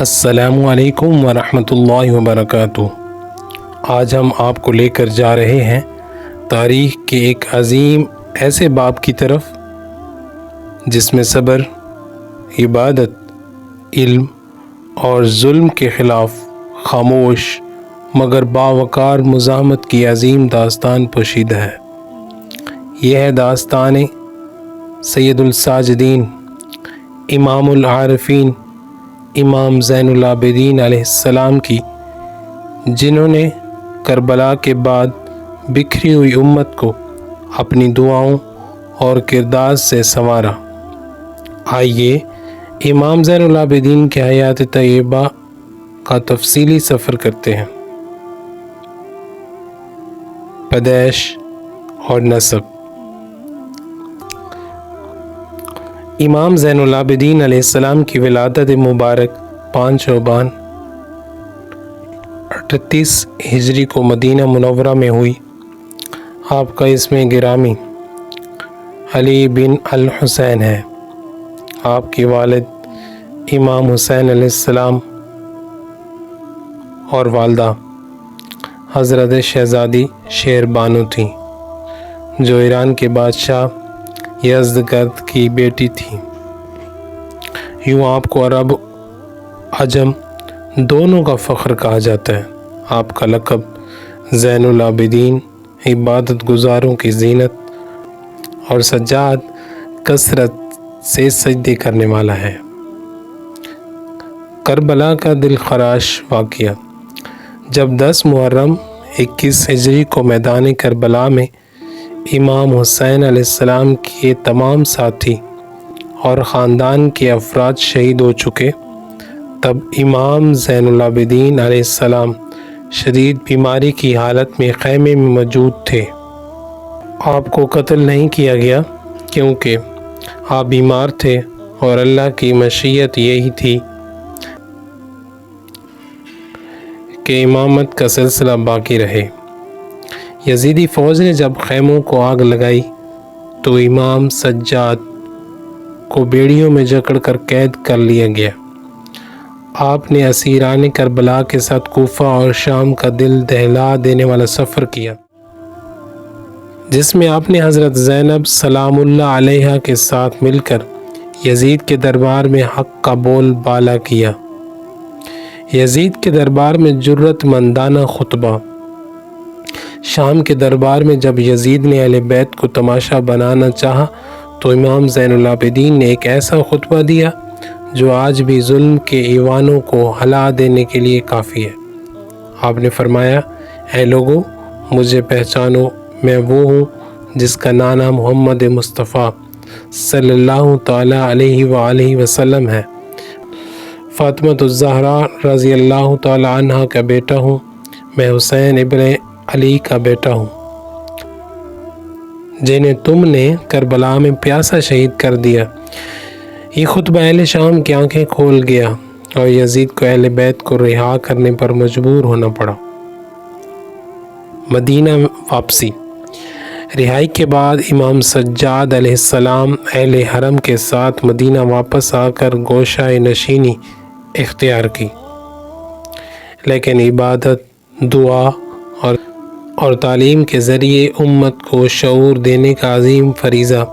السلام علیکم ورحمۃ اللہ وبرکاتہ۔ آج ہم آپ کو لے کر جا رہے ہیں تاریخ کے ایک عظیم ایسے باب کی طرف جس میں صبر، عبادت، علم اور ظلم کے خلاف خاموش مگر باوقار مزاحمت کی عظیم داستان پوشیدہ ہے۔ یہ ہے داستان سید الساجدین، امام العارفین، امام زین العابدین علیہ السلام کی، جنہوں نے کربلا کے بعد بکھری ہوئی امت کو اپنی دعاؤں اور کردار سے سنوارا۔ آئیے امام زین العابدین کے حیات طیبہ کا تفصیلی سفر کرتے ہیں۔ پیدائش اور نسب۔ امام زین العابدین علیہ السلام کی ولادت مبارک 5 شعبان 38 ہجری کو مدینہ منورہ میں ہوئی۔ آپ کا اسم گرامی علی بن الحسین ہے۔ آپ کی والد امام حسین علیہ السلام اور والدہ حضرت شہزادی شیر بانو تھیں، جو ایران کے بادشاہ یزدگرد کی بیٹی تھی۔ یوں آپ کو عرب عجم دونوں کا فخر کہا جاتا ہے۔ آپ کا لقب زین العابدین عبادت گزاروں کی زینت اور سجاد کثرت سے سجدے کرنے والا ہے۔ کربلا کا دل خراش واقعہ۔ جب 10 محرم 21 ہجری کو میدان کربلا میں امام حسین علیہ السلام کے تمام ساتھی اور خاندان کے افراد شہید ہو چکے، تب امام زین العابدین علیہ السلام شدید بیماری کی حالت میں خیمے میں موجود تھے۔ آپ کو قتل نہیں کیا گیا کیونکہ آپ بیمار تھے اور اللہ کی مشیت یہی تھی کہ امامت کا سلسلہ باقی رہے۔ یزیدی فوج نے جب خیموں کو آگ لگائی تو امام سجاد کو بیڑیوں میں جکڑ کر قید کر لیا گیا۔ آپ نے اسیران کربلا کے ساتھ کوفہ اور شام کا دل دہلا دینے والا سفر کیا، جس میں آپ نے حضرت زینب سلام اللہ علیہا کے ساتھ مل کر یزید کے دربار میں حق کا بول بالا کیا۔ یزید کے دربار میں جرأت مندانہ خطبہ۔ شام کے دربار میں جب یزید نے اہل بیت کو تماشا بنانا چاہا تو امام زین العابدین نے ایک ایسا خطبہ دیا جو آج بھی ظلم کے ایوانوں کو ہلا دینے کے لیے کافی ہے۔ آپ نے فرمایا، اے لوگو، مجھے پہچانو، میں وہ ہوں جس کا نام محمد مصطفیٰ صلی اللہ تعالی علیہ وآلہ وسلم ہے۔ فاطمہ الزہراء رضی اللہ تعالی عنہ کا بیٹا ہوں۔ میں حسین ابن علی کا بیٹا ہوں، جنہیں تم نے کربلا میں پیاسا شہید کر دیا۔ یہ خطبہ اہل شام کی آنکھیں کھول گیا اور یزید کو اہل بیت کو رہا کرنے پر مجبور ہونا پڑا۔ مدینہ واپسی۔ رہائی کے بعد امام سجاد علیہ السلام اہل حرم کے ساتھ مدینہ واپس آ کر گوشہ نشینی اختیار کی، لیکن عبادت، دعا اور تعلیم کے ذریعے امت کو شعور دینے کا عظیم فریضہ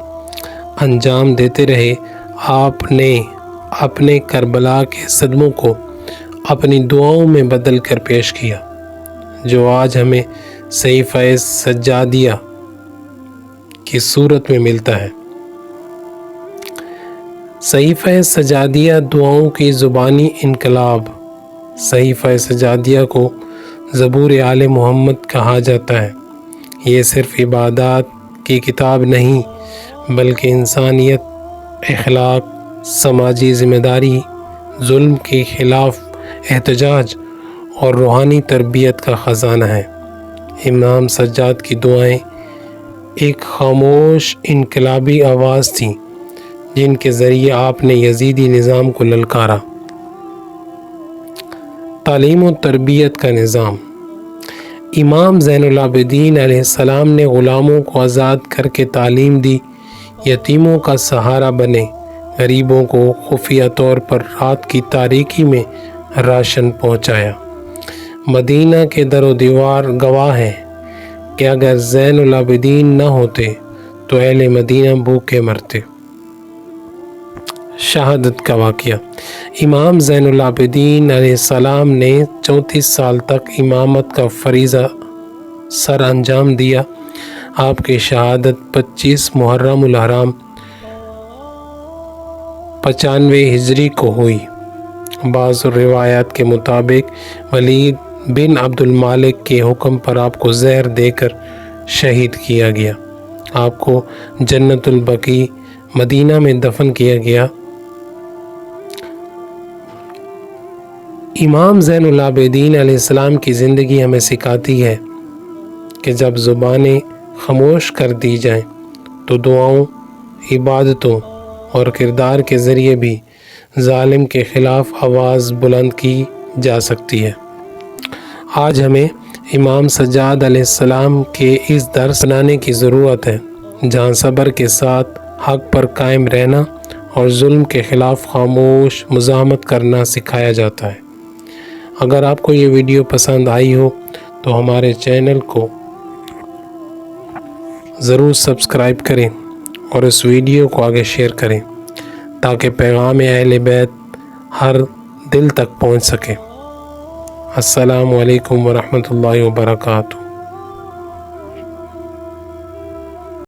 انجام دیتے رہے۔ آپ نے اپنے کربلا کے صدموں کو اپنی دعاؤں میں بدل کر پیش کیا، جو آج ہمیں صحیفہ سجادیہ کی صورت میں ملتا ہے۔ صحیفہ سجادیہ دعاؤں کی زبانی انقلاب۔ صحیفہ سجادیہ کو زبور آل محمد کہا جاتا ہے۔ یہ صرف عبادات کی کتاب نہیں بلکہ انسانیت، اخلاق، سماجی ذمہ داری، ظلم کے خلاف احتجاج اور روحانی تربیت کا خزانہ ہے۔ امام سجاد کی دعائیں ایک خاموش انقلابی آواز تھیں جن کے ذریعے آپ نے یزیدی نظام کو للکارا۔ تعلیم و تربیت کا نظام۔ امام زین العابدین علیہ السلام نے غلاموں کو آزاد کر کے تعلیم دی، یتیموں کا سہارا بنے، غریبوں کو خفیہ طور پر رات کی تاریکی میں راشن پہنچایا۔ مدینہ کے در و دیوار گواہ ہیں کہ اگر زین العابدین نہ ہوتے تو اہل مدینہ بھوکے مرتے۔ شہادت کا واقعہ۔ امام زین العابدین علیہ السلام نے 34 سال تک امامت کا فریضہ سر انجام دیا۔ آپ کی شہادت 25 محرم الحرام 95 ہجری کو ہوئی۔ بعض روایات کے مطابق ولید بن عبد المالک کے حکم پر آپ کو زہر دے کر شہید کیا گیا۔ آپ کو جنت البقیع مدینہ میں دفن کیا گیا۔ امام زین العابدین علیہ السلام کی زندگی ہمیں سکھاتی ہے کہ جب زبانیں خاموش کر دی جائیں تو دعاؤں، عبادتوں اور کردار کے ذریعے بھی ظالم کے خلاف آواز بلند کی جا سکتی ہے۔ آج ہمیں امام سجاد علیہ السلام کے اس درس بنانے کی ضرورت ہے جہاں صبر کے ساتھ حق پر قائم رہنا اور ظلم کے خلاف خاموش مزاحمت کرنا سکھایا جاتا ہے۔ اگر آپ کو یہ ویڈیو پسند آئی ہو تو ہمارے چینل کو ضرور سبسکرائب کریں اور اس ویڈیو کو آگے شیئر کریں تاکہ پیغام اہل بیت ہر دل تک پہنچ سکے۔ السلام علیکم ورحمۃ اللہ وبرکاتہ۔